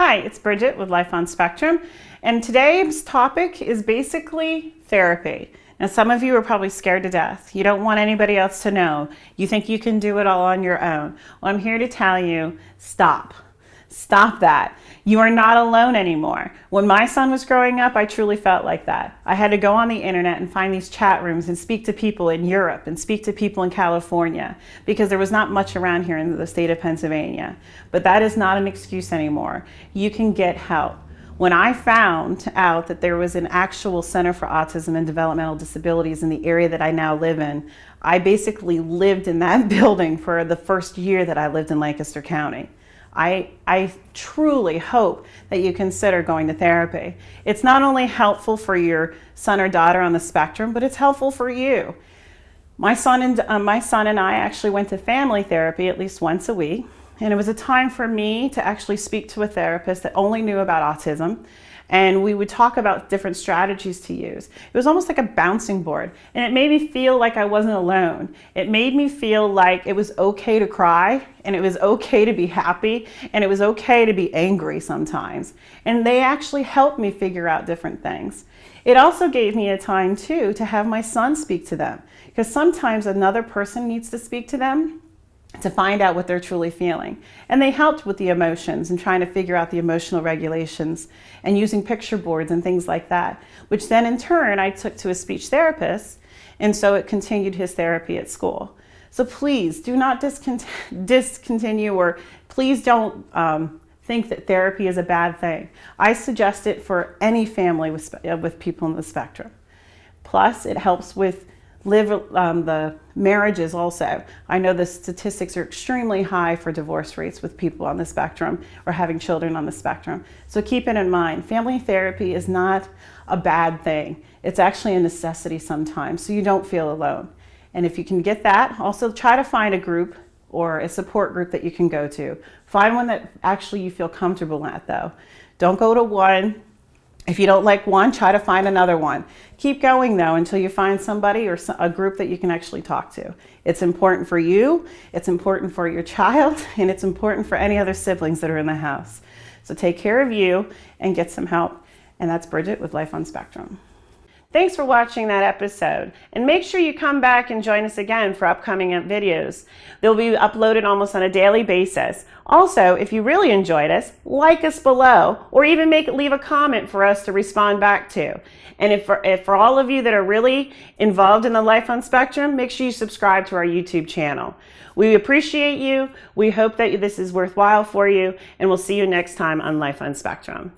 Hi, it's Bridget with Life on Spectrum, and today's topic is basically therapy. Now, some of you are probably scared to death. You don't want anybody else to know. You think you can do it all on your own. Well, I'm here to tell you, stop. Stop that. You are not alone anymore. When my son was growing up, I truly felt like that. I had to go on the internet and find these chat rooms and speak to people in Europe and speak to people in California because there was not much around here in the state of Pennsylvania. But that is not an excuse anymore. You can get help. When I found out that there was an actual Center for Autism and Developmental Disabilities in the area that I now live in, I basically lived in that building for the first year that I lived in Lancaster County. I truly hope that you consider going to therapy. It's not only helpful for your son or daughter on the spectrum, but it's helpful for you. My son and I actually went to family therapy at least once a week, and it was a time for me to actually speak to a therapist that only knew about autism, and we would talk about different strategies to use. It was almost like a bouncing board, and it made me feel like I wasn't alone. It made me feel like it was okay to cry, and it was okay to be happy, and it was okay to be angry sometimes. And they actually helped me figure out different things. It also gave me a time too to have my son speak to them, because sometimes another person needs to speak to them to find out what they're truly feeling. And they helped with the emotions and trying to figure out the emotional regulations and using picture boards and things like that, which then in turn I took to a speech therapist, and so it continued his therapy at school. So please do not discontinue, or please don't think that therapy is a bad thing. I suggest it for any family with people on the spectrum. Plus, it helps with the marriages also. I know the statistics are extremely high for divorce rates with people on the spectrum or having children on the spectrum. So keep it in mind. Family therapy is not a bad thing. It's actually a necessity sometimes, so you don't feel alone. And if you can get that, also try to find a group or a support group that you can go to. Find one that actually you feel comfortable at though. Don't go to one. If you don't like one, try to find another one. Keep going though until you find somebody or a group that you can actually talk to. It's important for you, it's important for your child, and it's important for any other siblings that are in the house. So take care of you and get some help. And that's Bridget with Life on Spectrum. Thanks for watching that episode, and make sure you come back and join us again for upcoming videos. They'll be uploaded almost on a daily basis. Also, if you really enjoyed us, like us below, or even leave a comment for us to respond back to. And if for all of you that are really involved in the Life on Spectrum, make sure you subscribe to our YouTube channel. We appreciate you. We hope that this is worthwhile for you, and we'll see you next time on Life on Spectrum.